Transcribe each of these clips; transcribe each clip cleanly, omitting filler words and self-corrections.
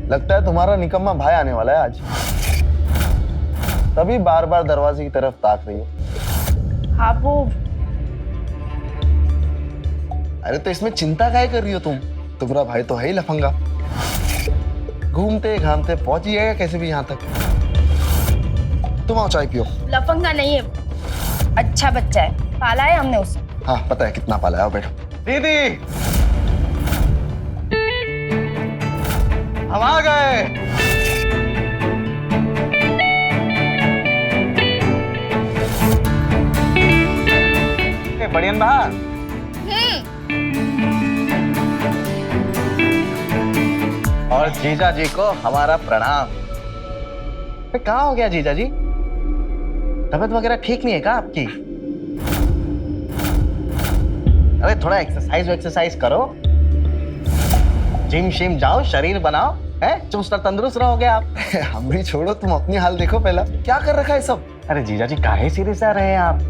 लगता है तुम्हारा निकम्मा भाई आने वाला है आज, तभी बार बार दरवाजे की तरफ ताक रही है। हाँ वो अरे तो इसमें चिंता काहे कर रही हो तुम? तुम्हारा भाई तो है ही लफंगा, घूमते घामते पहुंच ही जाएगा कैसे भी यहाँ तक। तुम आओ चाय पियो। लफंगा नहीं है, अच्छा बच्चा है, पाला है हमने उसे। हाँ पता है कितना पाला है, आओ बैठो। दीदी हम आ गए। बढ़िया बा। और जीजा जी को हमारा प्रणाम। कहाँ हो गया जीजा जी? तबीयत वगैरह ठीक नहीं है क्या आपकी? अरे थोड़ा एक्सरसाइज करो, जिम शिम जाओ, शरीर बनाओ, है चुस्त और तंदुरुस्त रहोगे आप। हम भी छोड़ो, तुम अपनी हाल देखो पहला, क्या कर रखा है सब? अरे जीजा जी काहे सीरियस आ रहे हैं आप?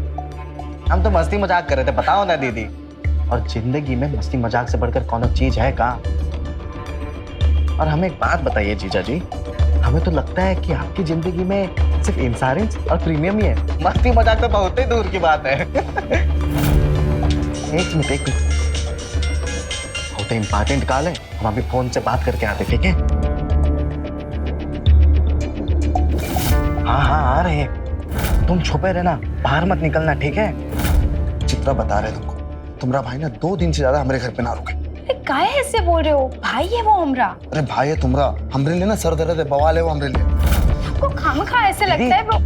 हम तो मस्ती मजाक कर रहे थे, बताओ ना दीदी। और जिंदगी में मस्ती मजाक से बढ़कर कौन चीज है का? और हमें एक बात बताइए जीजा जी, हमें तो लगता है कि आपकी जिंदगी में सिर्फ इंश्योरेंस और प्रीमियम ही है, मस्ती मजाक तो बहुत ही दूर की बात है। एक मिनट बहुत इंपॉर्टेंट कॉल है, हम अभी फोन से बात करके आते, ठीक है? हाँ आ रहे हैं, तुम छुपे रहना, बाहर मत निकलना, ठीक है? चित्रा बता रहे तुमको, तुम्हारा भाई ना 2 दिन से ज्यादा हमारे घर पे ना रुके। काहे ऐसे बोल रहे हो? भाई है वो हमरा। अरे भाई है तुम्हारा, हमरे लिए ना सर दर्द है, बवाल है वो हमरे लिए। आपको खामखा ऐसे लगता है वो?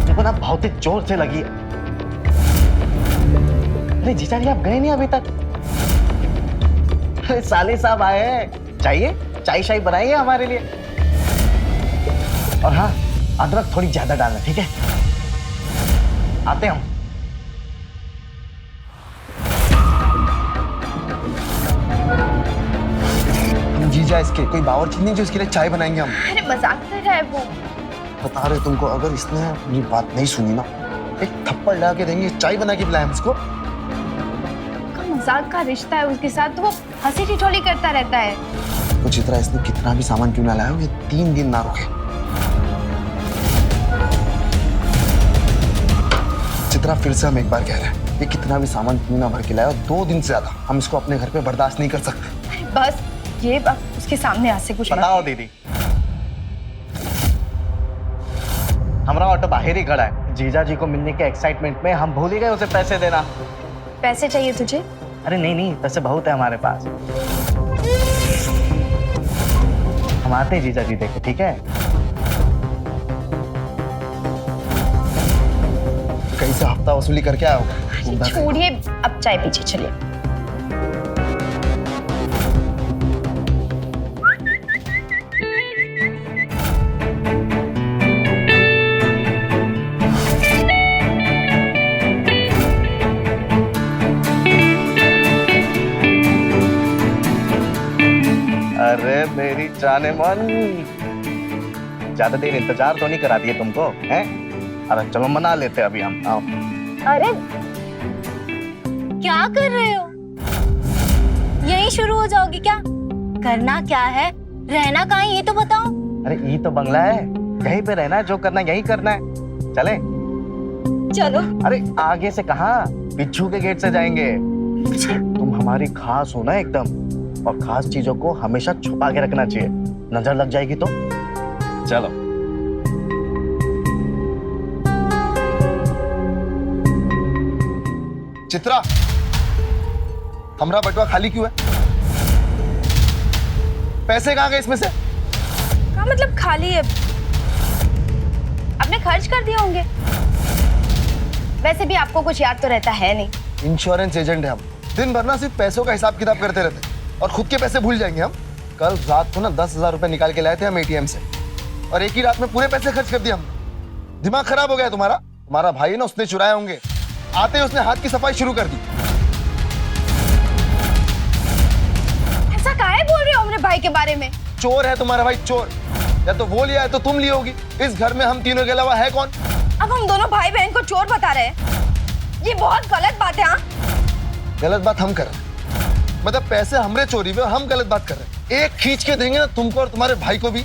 देखो ना बहुत ही जोर से लगी। अरे जीजा जी आप गए नहीं अभी तक? अरे साले साहब आए हैं, चाहिए चाय शाय बनाइए हमारे लिए। और हाँ अदरक थोड़ी ज्यादा डालना, ठीक है? आते हम। जीजा इसके कोई बावर्ची नहीं जो इसके लिए चाय बनाएंगे हम। अरे मजाक कर रहा है वो। बता रहे तुमको, अगर इसने मेरी बात नहीं सुनी ना, एक थप्पड़ लगा के देंगे, चाय बना के पिलाएं उसको। मजाक का रिश्ता है उसके साथ, तो वो हंसी ठिठोली करता रहता है। तो चित्रा इसने कितना भी सामान क्यों ना लाया हो, ये 3 दिन ना रुके। चित्रा फिर से हम एक बार कह रहे हैं, ये कितना भी सामान क्यों ना भर के लाया, 2 दिन से ज्यादा हम इसको अपने घर पे बर्दाश्त नहीं कर सकते। बस ये अब उसके सामने आज से कुछ बताओ दीदी। हमारा ऑटो बाहर ही खड़ा है, जीजा जी को मिलने के एक्साइटमेंट में हम भूल ही गए उसे पैसे देना। पैसे चाहिए तुझे? अरे नहीं पैसे बहुत है हमारे पास, हम आते हैं जीजा जी देखे, ठीक है? कहीं से हफ्ता वसूली करके आया होगा। छोड़िए, अब चाय पीछे चलिए। अरे मेरी जाने मन, ज्यादा देर इंतजार तो नहीं करा दिए तुमको, हैं? अरे चलो मना लेते अभी हम, आओ। अरे क्या कर रहे हो? यहीं शुरू हो जाओगी क्या? करना क्या है, रहना कहाँ है ये तो बताओ। अरे ये तो बंगला है, यहीं पे रहना है, जो करना है यही करना है, चले? चलो। अरे आगे से कहाँ, पिछू के गेट से जाएंगे। तुम हमारी खास हो ना एकदम, और खास चीजों को हमेशा छुपा के रखना चाहिए, नजर लग जाएगी तो। चलो। चित्रा, हमारा बटुआ खाली क्यों है? पैसे कहाँ गए इसमें से? क्या मतलब खाली है? आपने खर्च कर दिए होंगे। वैसे भी आपको कुछ याद तो रहता है नहीं। इंश्योरेंस एजेंट है हम, दिन भर ना सिर्फ पैसों का हिसाब किताब करते रहते हैं, और खुद के पैसे भूल जाएंगे हम। कल रात को ना 10,000 रुपए निकाल के लाए थे हम एटीएम से, और एक ही रात में पूरे पैसे खर्च कर दिए हम। दिमाग खराब हो गया तुम्हारा? तुम्हारा भाई है ना, उसने चुराए होंगे, आते ही उसने हाथ की सफाई शुरू कर दी। ऐसा काहे बोल रहे हो मेरे भाई के बारे में? चोर है तुम्हारा भाई, चोर। या तो वो लिया है तो तुम ली होगी, इस घर में हम तीनों के अलावा है कौन? अब हम दोनों भाई बहन को चोर बता रहे हैं, ये बहुत गलत बात है। हाँ गलत बात हम कर रहे हैं, मतलब पैसे हमरे चोरी हुए, हम गलत बात कर रहे हैं। एक खींच के देंगे ना तुमको और तुम्हारे भाई को भी।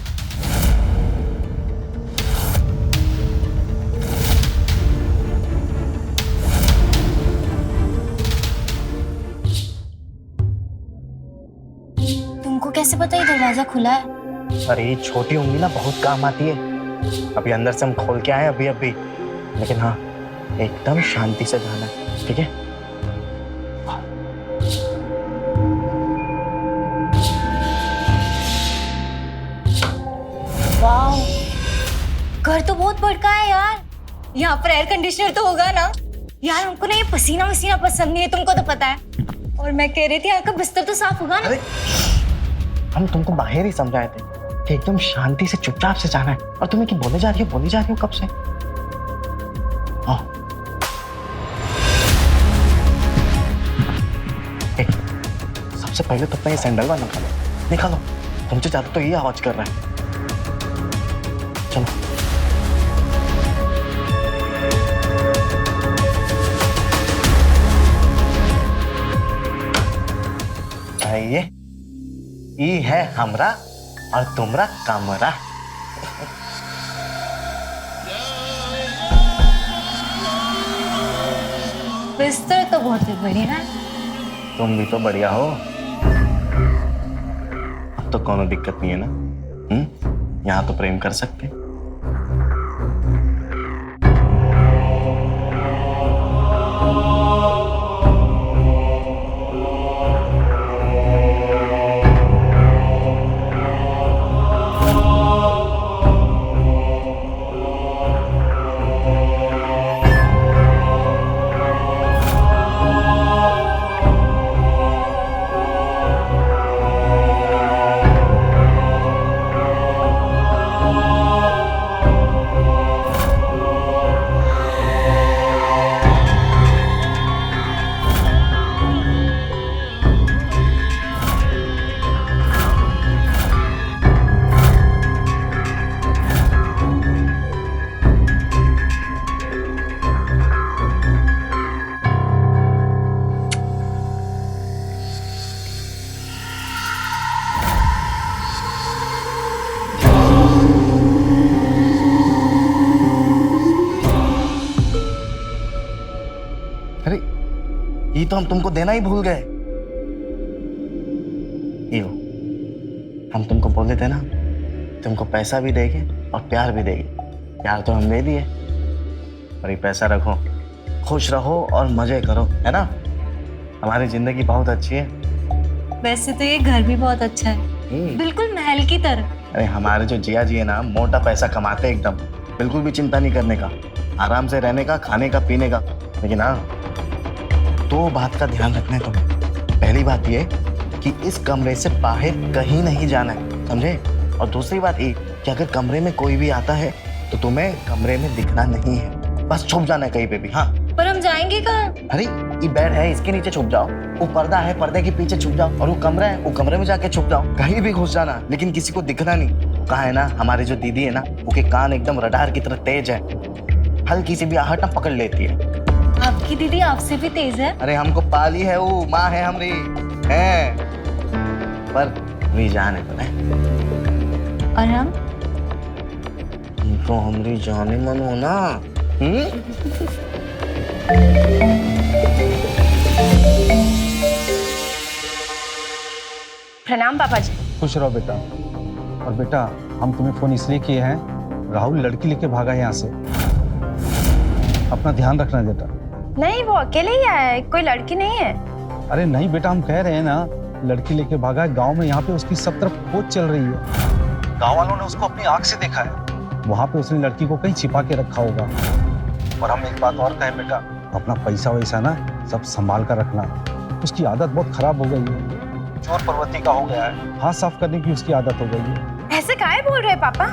तुमको कैसे पता ये दरवाजा खुला है? अरे ये छोटी उंगली ना बहुत काम आती है। अभी अंदर से हम खोल के आए अभी अभी, लेकिन हाँ एकदम शांति से जाना है, ठीक है? वाह, घर तो बहुत बड़का है यार। यहाँ पर एयर कंडीशनर तो होगा ना? यार हमको ना ये पसीना वसीना पसंद नहीं है, तुमको तो पता है। और मैं कह रही थी यहाँ का बिस्तर तो साफ होगा ना? अरे हम तुमको बाहर ही समझाए थे कि एकदम शांति से चुपचाप से जाना है, और तुम्हें क्या बोले जा रही हो कब से? हाँ सबसे पहले तो अपना ये सैंडल वाला निकालो, तुमसे ज्यादा तो ये आवाज कर रहा है। चलो ये है हमरा और तुमरा कमरा। बिस्तर तो बहुत ही बढ़िया है। तुम भी तो बढ़िया हो। अब तो कोनो दिक्कत नहीं है ना? यहाँ तो प्रेम कर सकते। अरे ये तो हम तुमको देना ही भूल गए। ये लो, हम तुमको बोले थे ना तुमको पैसा भी देंगे और प्यार भी देंगे। प्यार तो हम दे दिए, और ये पैसा रखो, खुश रहो और मजे करो, है ना? हमारी जिंदगी बहुत अच्छी है। वैसे तो ये घर भी बहुत अच्छा है, बिल्कुल महल की तरह। अरे हमारे जो जिया जी है ना, मोटा पैसा कमाते एकदम, बिल्कुल भी चिंता नहीं करने का, आराम से रहने का, खाने का, पीने का। लेकिन हाँ, दो बात का ध्यान रखना है तुम्हें। पहली बात ये कि इस कमरे से बाहर कहीं नहीं जाना है, समझे? और दूसरी बात ये कि अगर कमरे में कोई भी आता है तो तुम्हें कमरे में दिखना नहीं है, बस छुप जाना है कहीं पे भी। हाँ, पर हम जाएंगे कहाँ? अरे ये बेड है, इसके नीचे छुप जाओ। वो पर्दा है, पर्दे के पीछे छुप जाओ। और वो कमरा है, वो कमरे में जाके छुप जाओ। कहीं भी घुस जाना, लेकिन किसी को दिखना नहीं। कहा है ना, हमारी जो दीदी है ना, उसके कान एकदम रडार की तरह तेज है, हल्की सी भी आहट ना पकड़ लेती है। आपकी दीदी आपसे भी तेज है? अरे हमको पाली है, वो माँ है हमारी, है पर भी जान है तुम्हें। और हम तो हमारी जाने मन हो ना। प्रणाम पापा जी। खुश रहो बेटा। और बेटा, हम तुम्हें फोन इसलिए किए हैं, राहुल लड़की लेके भागा है यहाँ से, अपना ध्यान रखना बेटा। नहीं, वो अकेले ही आया है, कोई लड़की नहीं है। अरे नहीं बेटा, हम कह रहे हैं ना, लड़की लेके भागा है। गांव में यहाँ पे उसकी सब तरफ खोज चल रही है। गांव वालों ने उसको अपनी आंख से देखा है। वहाँ पे उसने लड़की को कहीं छिपा के रखा होगा। और हम एक बात और कहें बेटा, अपना पैसा वैसा ना सब संभाल कर रखना। उसकी आदत बहुत खराब हो गई है, चोर प्रवृत्ति का हो गया है, हाथ साफ करने की उसकी आदत हो गई है। ऐसे काहे बोल रहे पापा?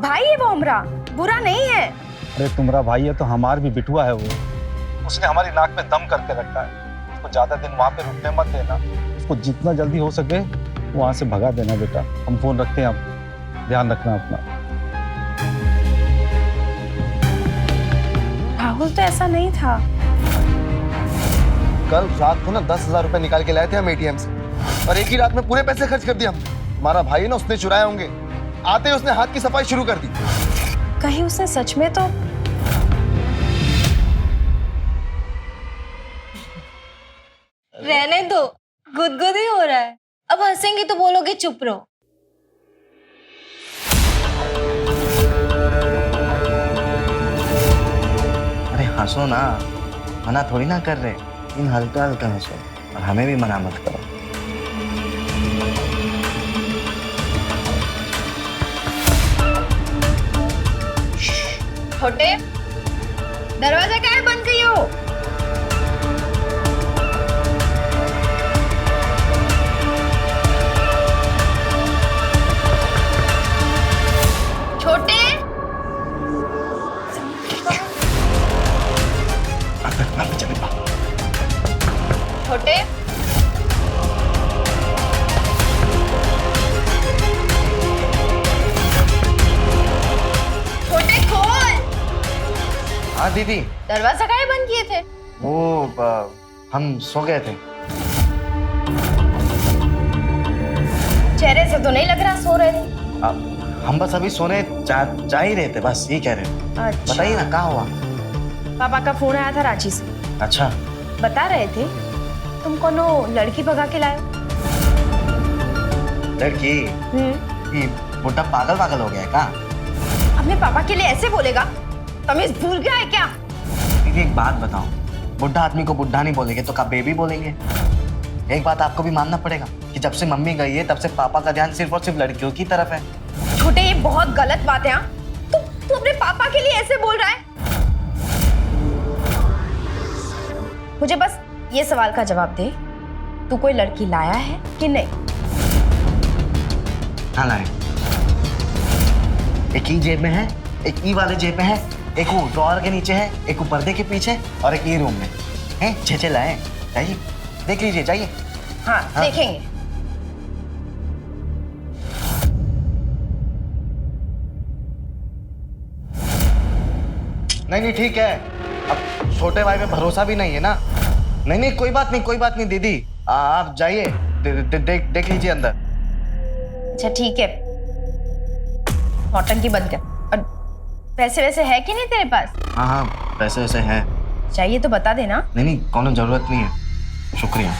भाई है वो हमरा, बुरा नहीं है। अरे तुम्हारा भाई है तो हमार भी बिटुआ है वो। उसने हमारी नाक में दम करके रखा है। उसको ज्यादा दिन वहाँ पे रुकने मत देना। उसको जितना जल्दी हो सके वहाँ से भगा देना बेटा। हम फोन रखते हैं, आप ध्यान रखना अपना। राहुल तो ऐसा नहीं था। कल रात को ना 10,000 रुपए निकाल के लाए थे हम एटीएम से। और एक ही रात में पूरे पैसे खर्च कर दिए हमने। हमारा भाई है ना, उसने चुराए होंगे। आते ही उसने हाथ की सफाई शुरू कर दी। कहीं उसने सच में तो रहने दो, गुदगुद ही हो रहा है। अब हंसेंगे तो बोलोगे चुप रहो। अरे हंसो ना, मना थोड़ी ना कर रहे, इन हल्का हल्का हंसो और हमें भी मना मत करो। छोटे, दरवाजा क्या बंद की हो? छोटे, छोटे, छोटे खोल। हाँ दीदी, दरवाजा काहे बंद किए थे? हम सो गए थे। चेहरे से तो नहीं लग रहा सो रहे थे। हम बस अभी सोने जा ही रहे थे, बस ये कह रहे हैं। अच्छा। बताइए ना कहाँ हुआ? पापा का फोन आया था रांची से, अच्छा, बता रहे थे तुम कोनो लड़की भगा के लाए हो। लड़की? ये बुड्ढा पागल पागल हो गया है क्या? अपने पापा के लिए ऐसे बोलेगा? तमीज भूल गया है क्या? दीदी एक बात बताओ, बुड्ढा आदमी को बुड्ढा नहीं बोलेंगे तो क्या बेबी बोलेंगे? एक बात आपको भी मानना पड़ेगा कि जब से मम्मी गई है तब से पापा का ध्यान सिर्फ और सिर्फ लड़कियों की तरफ है। छोटे, ये बहुत गलत बात है। हाँ, तू अपने पापा के लिए ऐसे बोल रहा है? मुझे बस ये सवाल का जवाब दे, तू कोई लड़की लाया है कि नहीं? हाँ लाए, एक ई जेब में है, एक ई वाले जेब में है, एक वो ड्रॉअर के नीचे है, एक वो पर्दे के पीछे और एक ई रूम में है। छे लाए, चाहिए देख लीजिए, चाहिए? हाँ, देखेंगे। नहीं ठीक है, अब छोटे भाई पे भरोसा भी नहीं है ना। नहीं कोई बात नहीं दीदी, आप जाइए, देख लीजिए अंदर। अच्छा ठीक है, नौटंकी बंद कर। और पैसे वैसे है कि नहीं तेरे पास? हाँ पैसे वैसे है। चाहिए तो बता देना। नहीं कोनो जरूरत नहीं है, शुक्रिया।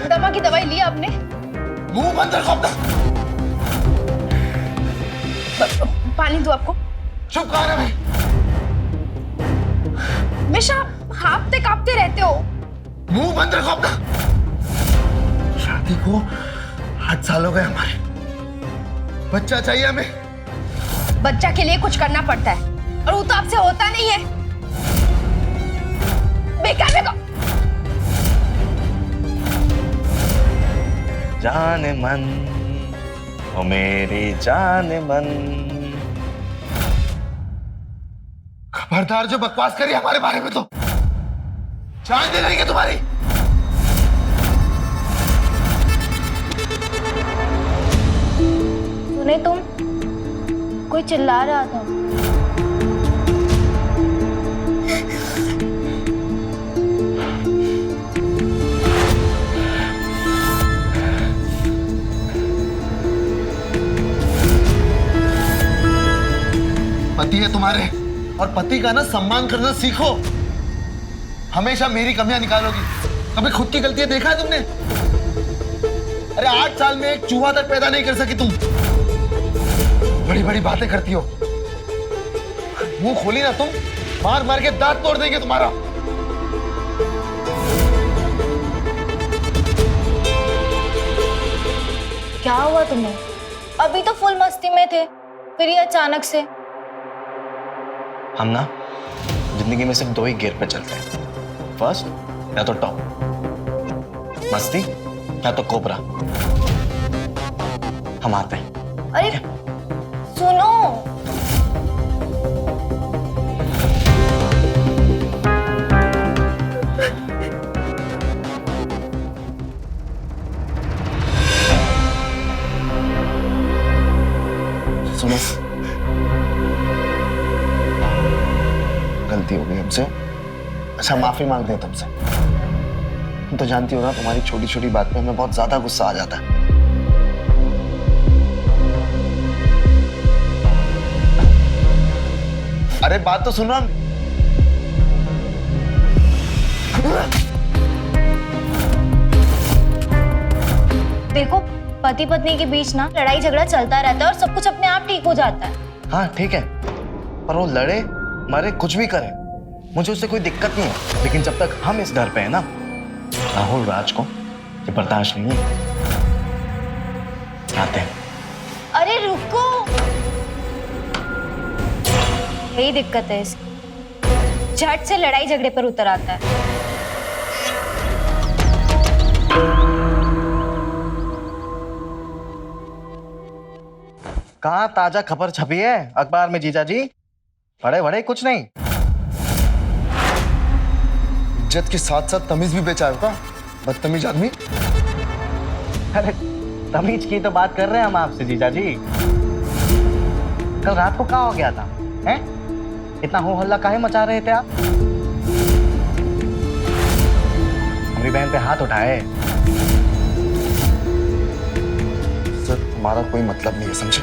दमा की दवाई ली आपने? मुंह बंद रखो अपना। पानी दो आपको। चुप कहाँ है? हमेशा हाँफते कांपते रहते हो। मुंह बंद रखो अपना। शादी को 8 साल हो गए हमारे, बच्चा चाहिए हमें। बच्चा के लिए कुछ करना पड़ता है और वो तो आपसे होता नहीं है। बेकार बेकार। जान मन ओ मेरी जान मन। खबरदार जो बकवास करी हमारे बारे में तो जान दे देंगे तुम्हारी। सुने तुम? कोई चिल्ला रहा था। पति है तुम्हारे और पति का ना सम्मान करना सीखो। हमेशा मेरी कमियां निकालोगी, कभी खुद की गलतियां देखा है तुमने? अरे 8 साल में एक चूहा तक पैदा नहीं कर सकी तुम, बड़ी बड़ी बातें करती हो। मुंह खोली ना तुम, मार मार के दांत तोड़ देंगे तुम्हारा। क्या हुआ तुम्हें? अभी तो फुल मस्ती में थे, फिर ये अचानक से। हम ना जिंदगी में सिर्फ 2 ही गियर पे चलते हैं, फर्स्ट या तो टॉप, मस्ती या तो कोबरा। हम आते हैं। अरे सुनो, सुनो, गलती हो गई हमसे। अच्छा, माफी मांगते हैं तुमसे। तुम तो जानती हो ना, तुम्हारी छोटी छोटी बात पे हमें बहुत ज्यादा गुस्सा आ जाता है। अरे बात तो सुनो। देखो पति पत्नी के बीच ना लड़ाई झगड़ा चलता रहता है और सब कुछ अपने आप ठीक हो जाता है। हाँ ठीक है, पर वो लड़े मरे कुछ भी करे, मुझे उससे कोई दिक्कत नहीं है। लेकिन जब तक हम इस घर पे हैं ना, राहुल राज को ये बर्दाश्त नहीं है। आते हैं। अरे रुको, यही दिक्कत है इसकी, झट से लड़ाई झगड़े पर उतर आता है। कहाँ ताजा खबर छपी है अखबार में जीजा जी? बड़े बड़े कुछ नहीं। इज्जत के साथ साथ तमीज भी बेचाए का, बदतमीज आदमी। अरे तमीज की तो बात कर रहे हैं हम आपसे जीजा जी। कल रात को कहाँ हो गया था, हैं? इतना हो हल्ला काहे मचा रहे थे आप? हमारी बहन पे हाथ उठाए। सर, तुम्हारा कोई मतलब नहीं है, समझे?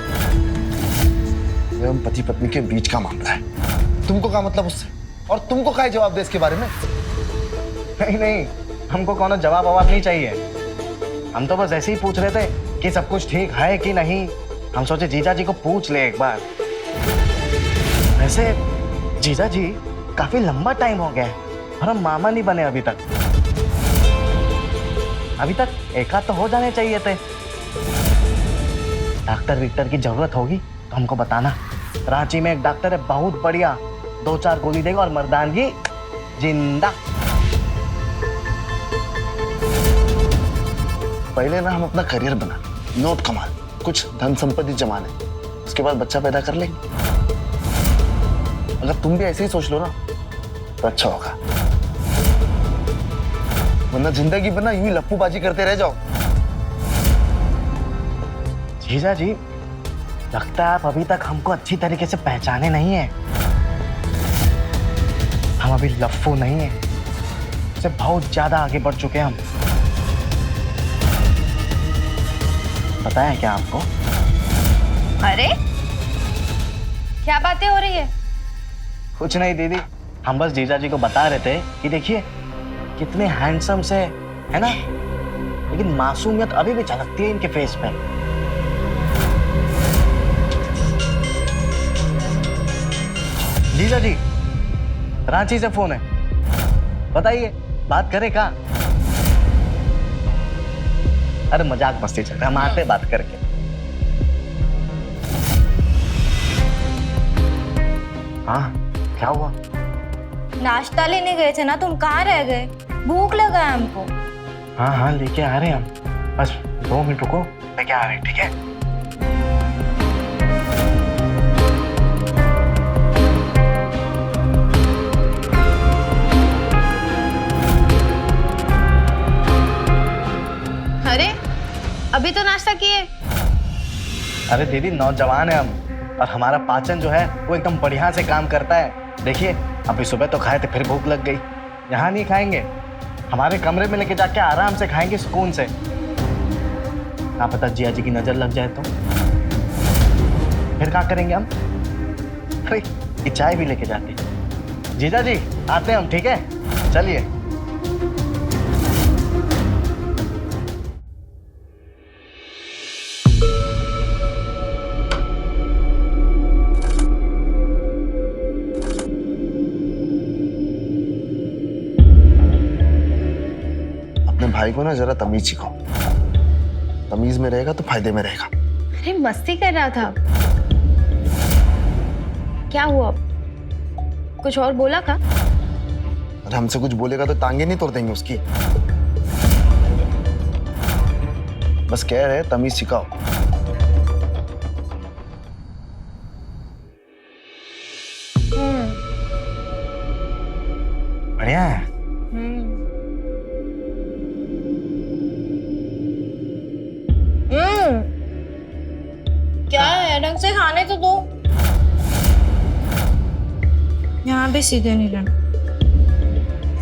ये हम पति पत्नी के बीच का मामला है। तुमको क्या मतलब उससे? और तुमको क्या जवाब दे इसके बारे में? नहीं नहीं, हमको कौन जवाब ववाब नहीं चाहिए। हम तो बस ऐसे ही पूछ रहे थे कि सब कुछ ठीक है कि नहीं। हम सोचे जीजा जी को पूछ ले एक बार। वैसे जीजा जी काफी लंबा टाइम हो गया है और हम मामा नहीं बने अभी तक। अभी तक एक आध तो हो जाने चाहिए थे। डॉक्टर विक्टर की जरूरत होगी तो हमको बताना। रांची में एक डॉक्टर है बहुत बढ़िया, 2-4 गोली देगा और मर्दानगी जिंदा। पहले ना हम अपना करियर बना, नोट कमा, कुछ धन संपत्ति जमा ले, उसके बाद बच्चा पैदा कर लेंगे। अगर तुम भी ऐसे ही सोच लो ना तो अच्छा होगा, वरना जिंदगी भर ना यूं ही लप्पूबाजी करते रह जाओ। जीजा जी, लगता है आप अभी तक हमको अच्छी तरीके से पहचाने नहीं है। हम अभी लफ्फू नहीं है, उससे बहुत ज्यादा आगे बढ़ चुके हैं हम। पता है क्या आपको? अरे क्या बातें हो रही है? कुछ नहीं दीदी, हम बस जीजा जी को बता रहे थे कि देखिए कितने हैंडसम से है ना, लेकिन मासूमियत अभी भी झलकती है इनके फेस पे। जीजा जी, रांची से फोन है, बताइए बात करें क्या? अरे मजाक मस्ती चल रहा है, हम आते बात करके। हाँ क्या हुआ? नाश्ता लेने गए थे ना, तुम कहाँ रह गए? भूख लगा है हमको। हाँ हाँ लेके आ रहे हैं हम, बस 2 मिनट रुको, लेके आ रहे हैं, ठीक है? अरे अभी तो नाश्ता किए। अरे दीदी नौजवान है हम, और हमारा पाचन जो है वो एकदम बढ़िया से काम करता है। देखिए अभी सुबह तो खाए थे, फिर भूख लग गई। यहाँ नहीं खाएंगे, हमारे कमरे में लेके जाके आराम से खाएंगे सुकून से। क्या पता जिया जी की नजर लग जाए तो फिर क्या करेंगे हम? अरे ये चाय भी लेके जाते। जीजा जी आते हैं हम, ठीक है? चलिए। भाई को ना जरा तमीज सिखाओ, तमीज में रहेगा तो फायदे में रहेगा। अरे मस्ती कर रहा था। क्या हुआ? कुछ और बोला का? अरे हमसे कुछ बोलेगा तो टांगे नहीं तोड़ देंगे उसकी। बस कह रहे तमीज सिखाओ। बढ़िया है। क्या है, ढंग से खाने तो दो। यहाँ भी सीधे नहीं रहना।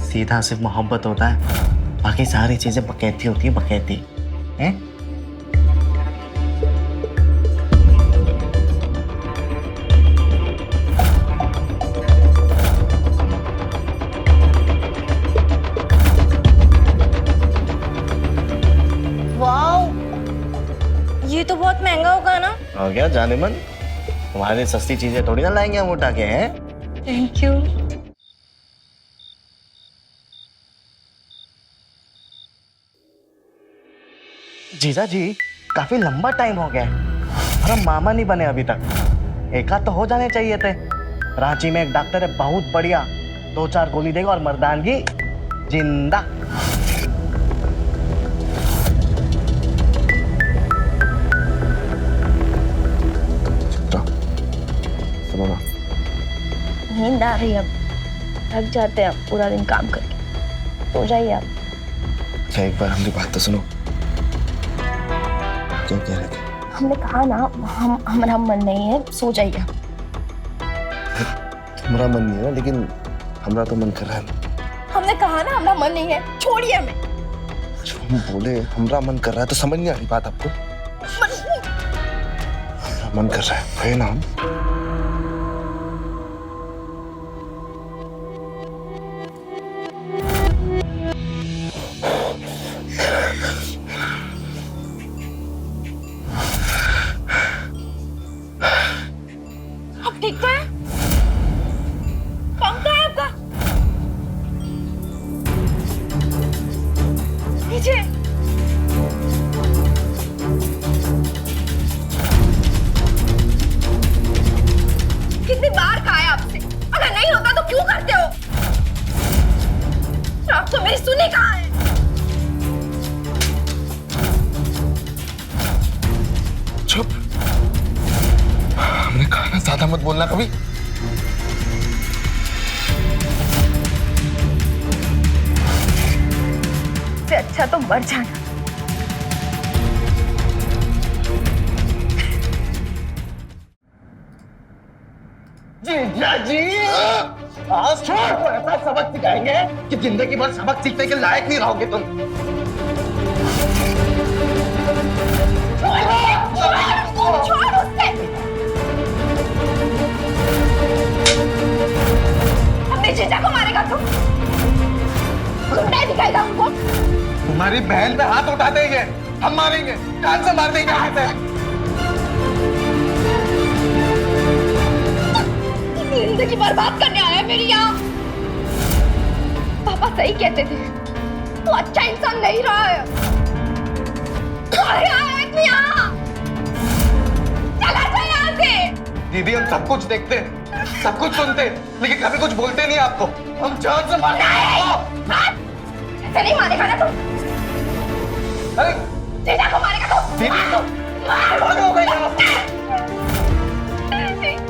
सीधा सिर्फ मोहब्बत होता है, बाकी सारी चीजें बकैती होती है, बकैती हैं? वाओ, ये तो बहुत महंगा होगा ना। और क्या जाने मन, तुम्हारी सस्ती चीजें थोड़ी ना लाएंगे हम उठा के, हैं? Thank you. जीजा जी, काफी लंबा टाइम हो गया है और हम मामा नहीं बने अभी तक। एक आध तो हो जाने चाहिए थे। रांची में एक डॉक्टर है बहुत बढ़िया, 2-4 गोली देगा और मर्दानगी जिंदा। सुनो ना, नींद आ रही है, अब थक जाते हैं पूरा दिन काम करके। सो जाइए आप। अच्छा एक बार हमारी बात तो सुनो। क्या कह रहे थे? हमने कहा ना हमारा मन नहीं है, सो जाइए। तुम्हारा मन नहीं है ना, लेकिन हमारा तो मन कर रहा है। हमने कहा ना हमारा मन नहीं है, छोड़िए हमें। जो हम बोले हमारा मन कर रहा है तो समझ नहीं आ रही बात आपको? हमारा मन कर रहा है ना हम? अब ठीक तो है? पंख है आपका? नीचे। कितनी बार कहा है आपसे, अगर नहीं होता तो क्यों करते हो? आप तो मेरी सुनी कहाँ है? चुप। हमने कहा ना ज्यादा मत बोलना कभी। इससे अच्छा तो मर जाना। जीजा जी, आज तो ऐसा सबक सिखाएंगे कि जिंदगी भर सबक सीखने के लायक नहीं रहोगे तुम। छोड़ उससे। अपने जीजा को मारेगा तू? गुंडा दिखाएगा हमको? तुम्हारी बहन पे हाथ उठा देंगे, हम मारेंगे, कान से मार देंगे हाथ से। जिंदगी बर्बाद करने आया मेरी यहाँ। पापा सही कहते थे, तू अच्छा इंसान नहीं रहा है। आया है तू यहाँ। चला जा यहाँ से। दीदी हम सब कुछ देखते हैं, सब कुछ सुनते हैं, लेकिन कभी कुछ बोलते नहीं आपको। हम जान से मारेंगे आपको। ऐसे नहीं मारेगा ना तू? अरे जीजा को मारेगा तू? दीदी मार। हो गई आप।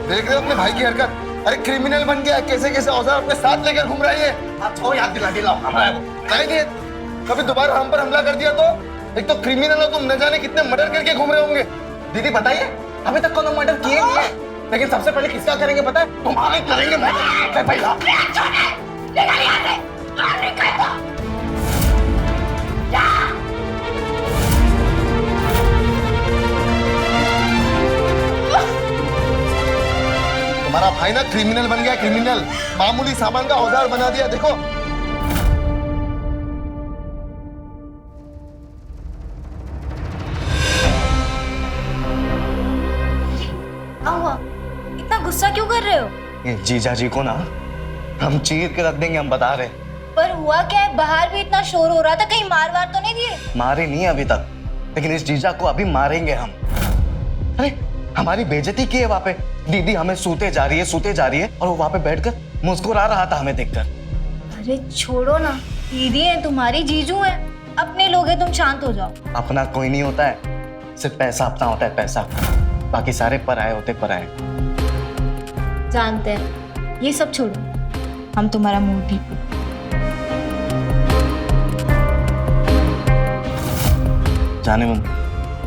देख रहे हो अपने भाई की हरकत? अरे क्रिमिनल बन गया है, कैसे कैसे औजार अपने साथ लेकर घूम रहा है ये। आप छोड़, याद दिला दिलाओ हमारा वो। नहीं, कभी दोबारा हम पर हमला कर दिया तो? एक तो क्रिमिनल हो तुम, न जाने कितने मर्डर करके घूम रहे होंगे। दीदी बताइए, अभी तक कोनो मर्डर किए नहीं है, लेकिन सबसे पहले किसका करेंगे पता है? तुम्हारे करेंगे मर्डर पहला। निकल यहाँ से। निकल। तुम्हारा भाई ना क्रिमिनल बन गया, क्रिमिनल। मामूली सामान का औजार बना दिया, देखो। हुआ, इतना गुस्सा क्यों कर रहे हो? ये जीजा जी को ना हम चीर के रख देंगे, हम बता रहे। पर हुआ क्या है? बाहर भी इतना शोर हो रहा था, कहीं मार वार तो नहीं दिए? मारे नहीं अभी तक, लेकिन इस जीजा को अभी मारेंगे हम। अरे हमारी बेइज्जती की है वहां पे। दीदी हमें सूते जा रही है और वो वहां पे बैठकर मुस्कुरा रहा था हमें देखकर। अरे छोड़ो ना, दीदी है तुम्हारी, जीजू है, अपने लोग हैं, तुम शांत हो जाओ। अपना कोई नहीं होता है, सिर्फ पैसा अपना होता है, पैसा। बाकी सारे पराये होते पराये। जानते हैं, ये सब छोड़ो, हम तुम्हारा मूड ठीक है। जाने मन,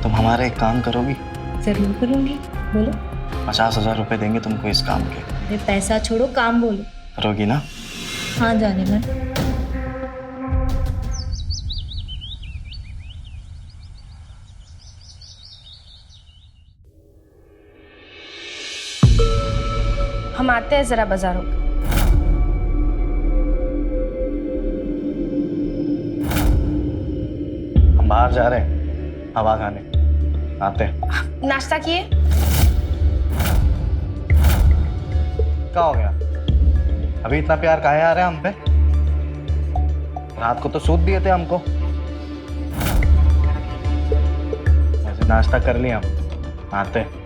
तुम हमारा एक काम करोगी? जरूर करूंगी, बोलो। 50,000 रुपए देंगे तुमको इस काम के। अरे पैसा छोड़ो, काम बोलो। करोगी ना? हाँ जाने मन। हम आते हैं जरा बाजारों का। हम बाहर जा रहे हैं हवा खाने, आते हैं। नाश्ता किए? क्या हो गया? अभी इतना प्यार काहे आ रहा है हम पे? रात को तो सूद दिए थे हमको। वैसे नाश्ता कर लिया हम, आते हैं।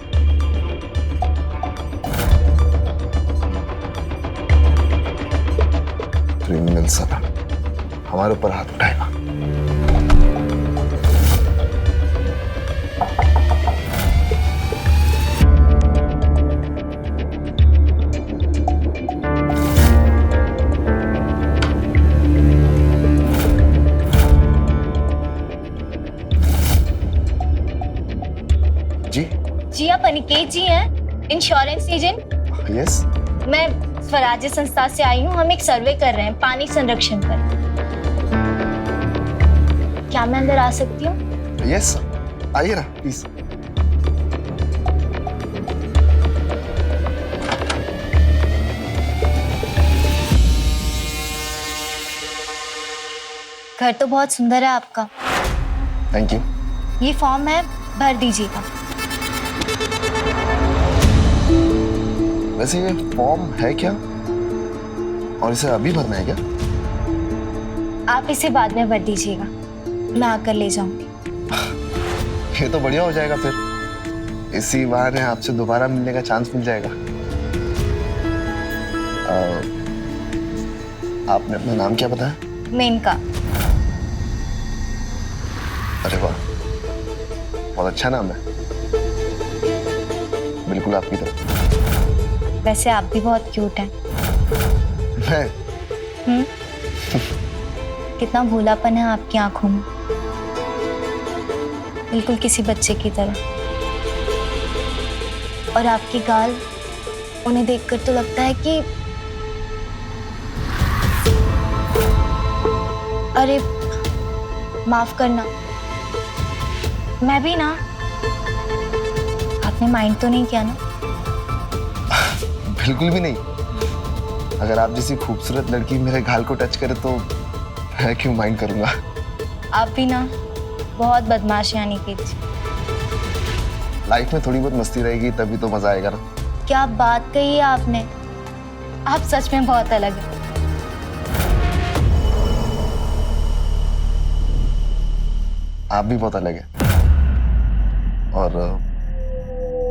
क्रिमिनल साला हमारे ऊपर हाथ उठाएगा। जी जी आप अनिकेत जी हैं, इंश्योरेंस एजेंट? यस। मैं स्वराज्य संस्था से आई हूँ, हम एक सर्वे कर रहे हैं पानी संरक्षण पर। क्या मैं अंदर आ सकती हूँ? यस, आइए ना प्लीज। घर तो बहुत सुंदर है आपका। Thank you. ये फॉर्म है, भर दीजिएगा। वैसे ये फॉर्म है क्या, और इसे अभी भरना है क्या? आप इसे बाद में भर दीजिएगा, मैं आकर ले जाऊंगी। ये तो बढ़िया हो जाएगा फिर, इसी बहाने आपसे दोबारा मिलने का चांस मिल जाएगा। आपने अपना नाम क्या बताया? मेनका। अरे वाह, बहुत अच्छा नाम है, बिल्कुल आपकी तरह। वैसे आप भी बहुत क्यूट हैं। मैं? कितना भोलापन है आपकी आंखों में, बिल्कुल किसी बच्चे की तरह। और आपकी गाल, उन्हें देखकर तो लगता है कि अरे माफ करना, मैं भी ना, आपने माइंड तो नहीं किया ना? बिल्कुल भी नहीं। अगर आप जैसी खूबसूरत लड़की मेरे गाल को टच करे तो मैं क्यों माइंड करूंगा। आप भी ना बहुत बदमाश हैं अनिकेत जी। लाइफ में थोड़ी बहुत मस्ती रहेगी तभी तो मजा आएगा ना। क्या बात कही है आपने, आप सच में बहुत अलग हैं। आप भी बहुत अलग हैं और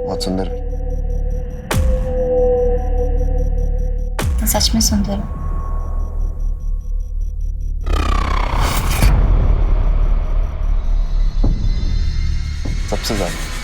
बहुत सुंदर भी। सच में सुंदर हूँ। सबसे ज्यादा।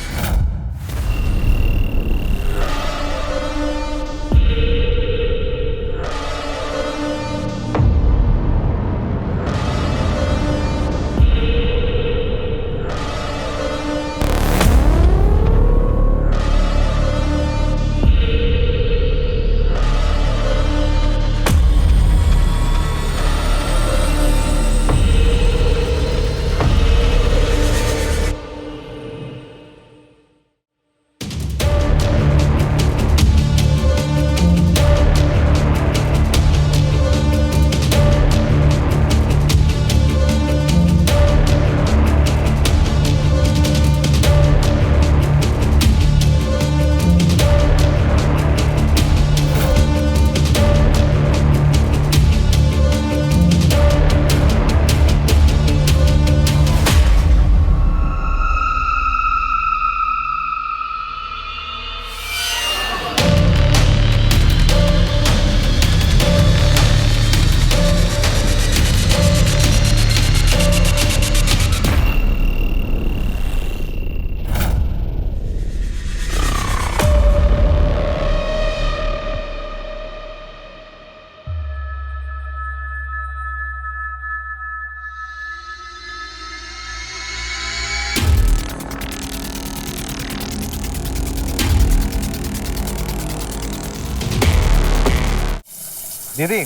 दीदी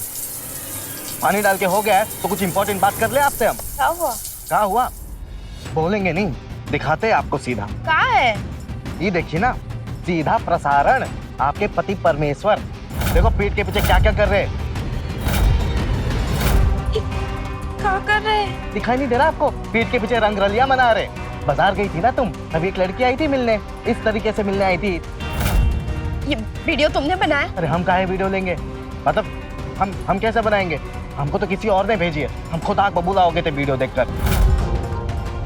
पानी डाल के हो गया है तो कुछ इंपॉर्टेंट बात कर ले आपसे हम। क्या हुआ? क्या हुआ? बोलेंगे नहीं, दिखाते हैं आपको सीधा। क्या है? ये देखिए ना, सीधा प्रसारण आपके पति परमेश्वर। देखो पीठ के पीछे क्या क्या कर रहे हैं। क्या कर रहे हैं? दिखाई नहीं दे रहा आपको? पीठ के पीछे रंगरलिया मना रहे। बाजार गई थी ना तुम, तभी एक लड़की आई थी मिलने, इस तरीके से मिलने आई थी। ये वीडियो तुमने बनाया? अरे हम काहे वीडियो लेंगे, मतलब हम कैसे बनाएंगे? हमको तो किसी और ने भेजी है, हम खुद आग बबूला हो गए थे वीडियो देखकर।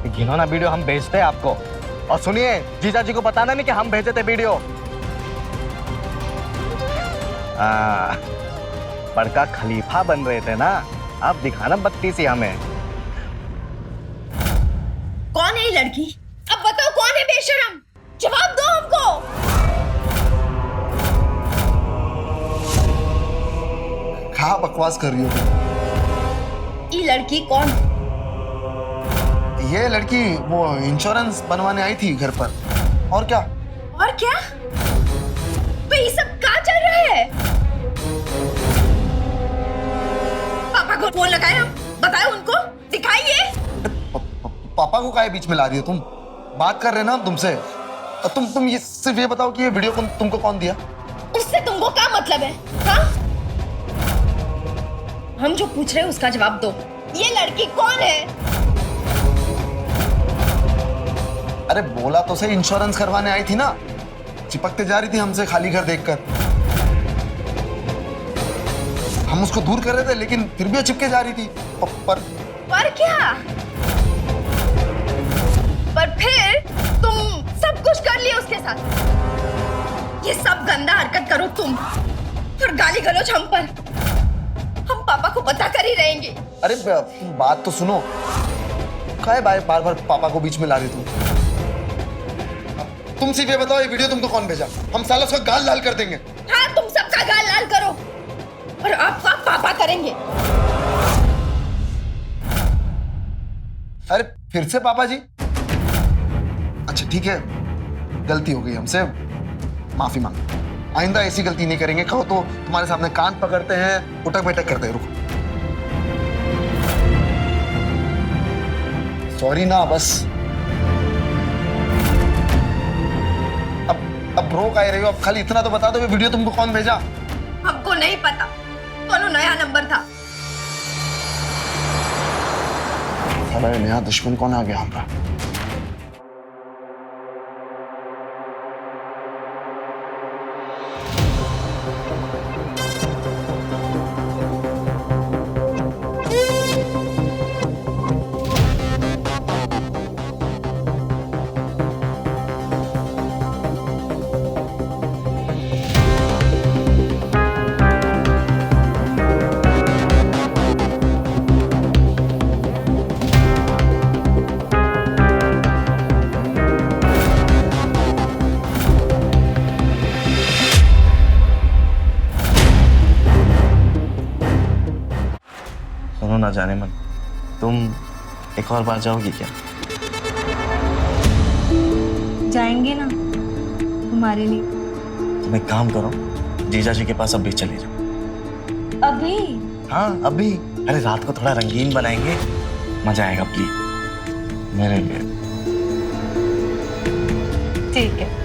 ये घिनौना वीडियो हम भेजते हैं आपको। और सुनिए, जीजा जी को बताना नहीं कि हम भेजे थे वीडियो। बड़का खलीफा बन रहे थे ना, अब दिखाना बत्तीसी हमें। कौन है ये लड़की? अब बताओ कौन है बेशरम? जवाब दो हमको। कहाँ बकवास कर रही हो? ये लड़की कौन? ये लड़की वो इंश्योरेंस बनवाने आई थी घर पर। और क्या? और क्या? तो ये सब कहाँ चल रहा है? पापा को फोन लगाए हम, बताए उनको, दिखाइए। पापा को काहे बीच में ला रही हो तुम? बात कर रहे ना हम तुमसे। तुम ये सिर्फ ये बताओ कि ये वीडियो तुमको कौन दिया? उससे तुमको क्या मतलब है? हाँ? हम जो पूछ रहे हैं उसका जवाब दो। ये लड़की कौन है? अरे बोला तो सही, इंश्योरेंस करवाने आई थी ना। चिपकते जा रही थी हमसे खाली घर देखकर। हम उसको दूर कर रहे थे लेकिन फिर भी वो चिपके जा रही थी। पर क्या? पर फिर तुम सब कुछ कर लिया उसके साथ। ये सब गंदा हरकत करो तुम और गाली गलौज हम पर। हम पापा को बता कर ही रहेंगे। अरे बात तो सुनो, काहे बार बार पापा को बीच में ला रही तुम? तुम सिर्फ ये बताओ, ये वीडियो तुमको कौन भेजा? हम साला उसका गाल लाल कर देंगे। हाँ, तुम सबका गाल लाल करो और आपका पापा करेंगे। अरे फिर से पापा जी? अच्छा ठीक है, गलती हो गई हमसे, माफी मांग। आइंदा ऐसी गलती नहीं करेंगे। कहो तो तुम्हारे सामने कान पकड़ते हैं, उठक बैठक करते हैं। रुको, सॉरी ना बस। अब रो का रही हो? अब खाली इतना तो बता दो, ये वीडियो तुमको कौन भेजा? हमको नहीं पता, कौन नया नंबर था। हमारे नया दुश्मन कौन आ गया हमारा? सुनो ना जाने मन, तुम एक और बार जाओगी क्या? जाएंगे ना तुम्हारे लिए। तुम एक काम करो, जीजा जी के पास अभी चले जाओ। अभी? हाँ अभी। अरे रात को थोड़ा रंगीन बनाएंगे, मजा आएगा प्लीज मेरे लिए। ठीक है।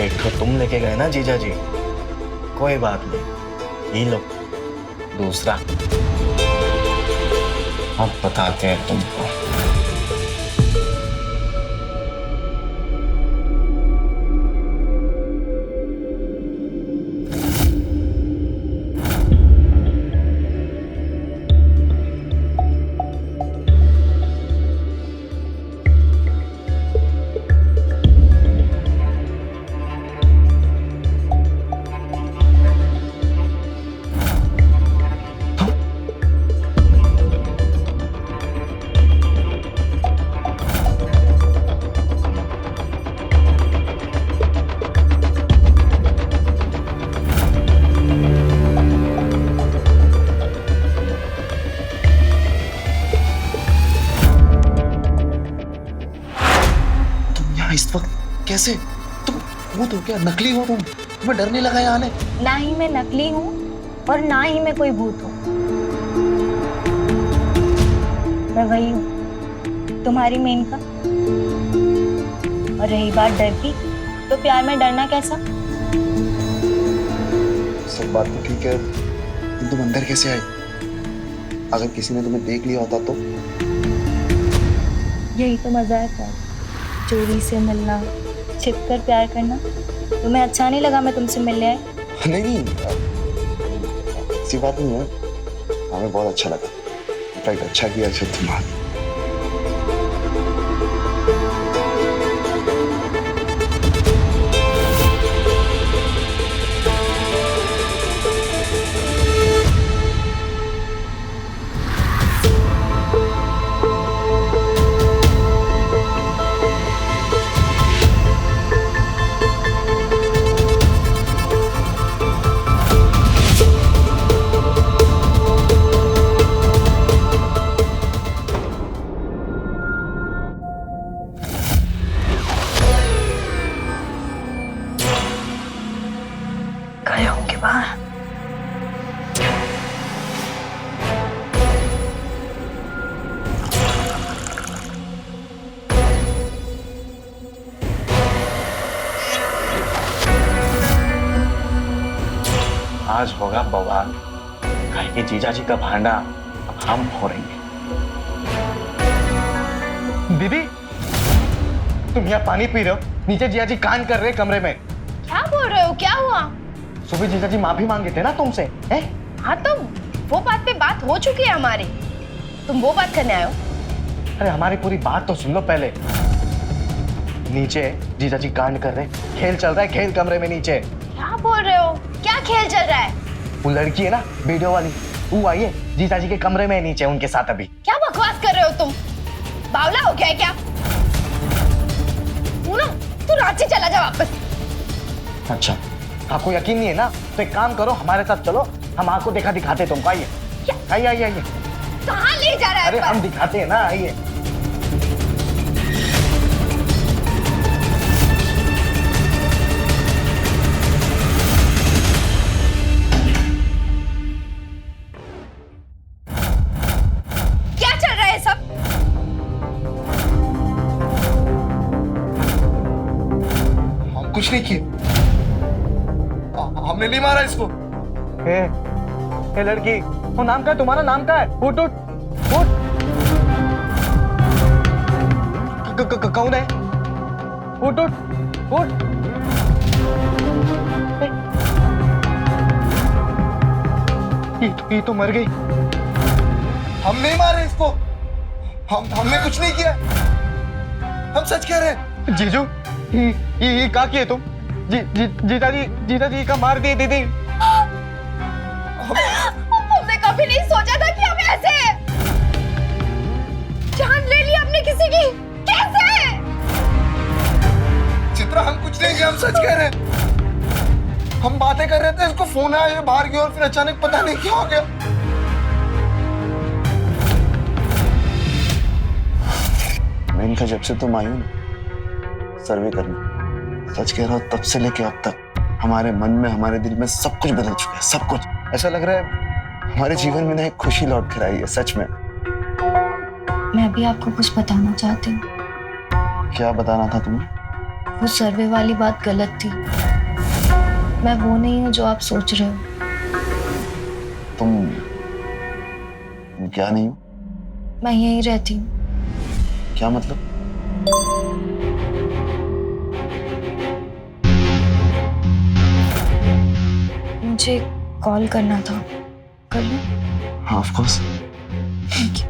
एक तो तुम लेके गए ना जीजा जी, कोई बात नहीं, ये लो दूसरा। अब बताते हैं तुमको। इस वक्त कैसे? तुम भूत हो क्या? नकली हो तुम? तुम्हें डर नहीं लगा यहाँ आने? ना ही मैं नकली हूँ और ना ही मैं कोई भूत हूँ। मैं वही हूँ, तुम्हारी मेनका। और रही बात डर की, तो प्यार में डरना कैसा? सब बात तो ठीक है, तुम अंदर कैसे आई? अगर किसी ने तुम्हें देख लिया होता तो? यही तो मजा है प्यार, चोरी से मिलना, छिपकर प्यार करना। तुम्हें अच्छा नहीं लगा मैं तुमसे मिलने आई? नहीं, ऐसी बात नहीं है, हमें बहुत अच्छा लगा। इनफैक्ट अच्छा किया अच्छा तुम्हारा। गए होंगे बाहर। आज होगा बवाल। कहेंगे जीजा जी का भांडा अब हम फोड़ेंगे। दीदी, तुम यहाँ पानी पी रहे हो, नीचे जीजा जी कांड कर रहे हैं कमरे में। क्या बोल रहे हो? क्या हुआ? सुबह जीजा जी माफी मांगे थे ना तुमसे, हैं? हाँ तो वो बात पे बात हो चुकी है हमारी, तुम वो बात करने आए हो? अरे हमारी पूरी बात तो सुन लो पहले। नीचे जीजा जी कांड कर रहे, खेल चल रहा है, खेल कमरे में नीचे। क्या बोल रहे हो? क्या खेल चल रहा है? वो लड़की है ना वीडियो वाली, वो आई है जीजा जी के कमरे में नीचे उनके साथ अभी। क्या बकवास कर रहे हो तुम? बावला हो गया है क्या? तू ना, तू रांची चला जा वापस। अच्छा, आपको यकीन नहीं है ना, तो एक काम करो, हमारे साथ चलो, हम आपको देखा दिखाते तुमको। आइए आइए आइए आइए। कहाँ ले जा रहा है? अरे हम दिखाते हैं ना, आइए। क्या चल रहा है सब? हम कुछ नहीं किए, हमने नहीं मारा इसको। ए लड़की, वो नाम का है तुम्हारा? नाम का है? उठ उठ उठ। कौन है? उठ उठ उठ। ये तो मर गई। हम नहीं मारे इसको, हमने कुछ नहीं किया, हम सच कह रहे हैं। जीजू, ये क्या किए तुम? जीजा जी का मार दिए दीदी। हमने कभी नहीं सोचा था कि हम ऐसे जान ले ली हमने किसी की। कैसे? चित्रा, हम कुछ नहीं किया, हम सच कह रहे हैं। हम बातें कर रहे थे, इसको फोन आया, ये बाहर गया और फिर अचानक पता नहीं क्या हो गया। मेनका, जब से तुम आई हो ना सर्वे करने, सच कह रहा हूँ, तब से लेके अब तक हमारे मन में, हमारे दिल में सब कुछ बदल चुका है, सब कुछ। ऐसा लग रहा है हमारे जीवन में ना एक खुशी लौट कर आई है, सच में। मैं भी आपको कुछ बताना चाहती हूँ। क्या बताना था तुम्हें? वो सर्वे वाली बात गलत थी। मैं वो नहीं हूँ जो आप सोच रहे हो। तुम क्या नहीं हो? मैं यहीं रहती हूँ। क्या मतलब? मुझे कॉल करना था, कर लूं? हाँ, ऑफ कोर्स। Thank you.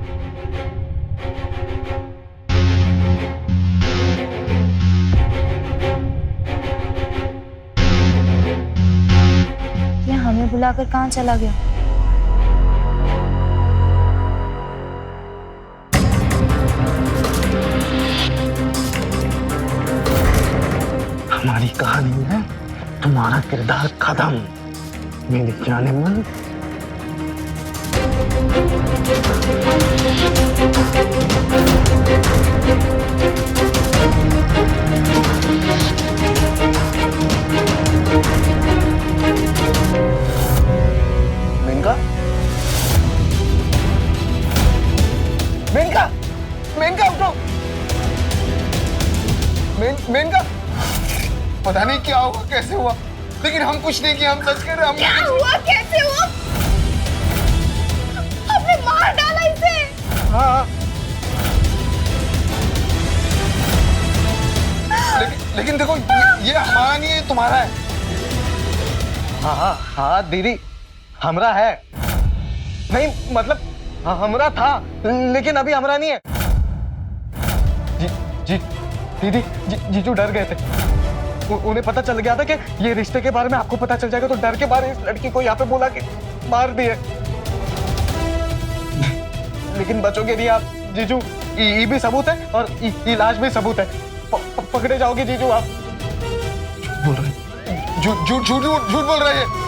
ये हमें बुलाकर कहाँ चला गया? हमारी कहानी है तुम्हारा किरदार खत्म, मेरे जाने मन। मेनका, मेनका उठो। मेनका, पता नहीं क्या हुआ, कैसे हुआ, लेकिन हम कुछ नहीं किया, हम सच कह रहे हैं, क्या हुआ, कैसे हुआ? हमने मार डाला इसे। हाँ लेकिन देखो ये हमारा नहीं है, ये तुम्हारा है। हाँ हाँ हाँ दीदी, हमरा है। नहीं मतलब हमरा था, लेकिन अभी हमरा नहीं है। जी दीदी, जीजू डर गए थे। उन्हें पता चल गया था कि ये रिश्ते के बारे में आपको पता चल जाएगा, तो डर के बारे इस लड़की को यहाँ पे बोला कि मार दिए। लेकिन बचोगे नहीं आप जीजू, ये भी सबूत है और इलाज भी सबूत है। पकड़े जाओगे जीजू आप। बोल रहे, झूठ बोल रहे हैं।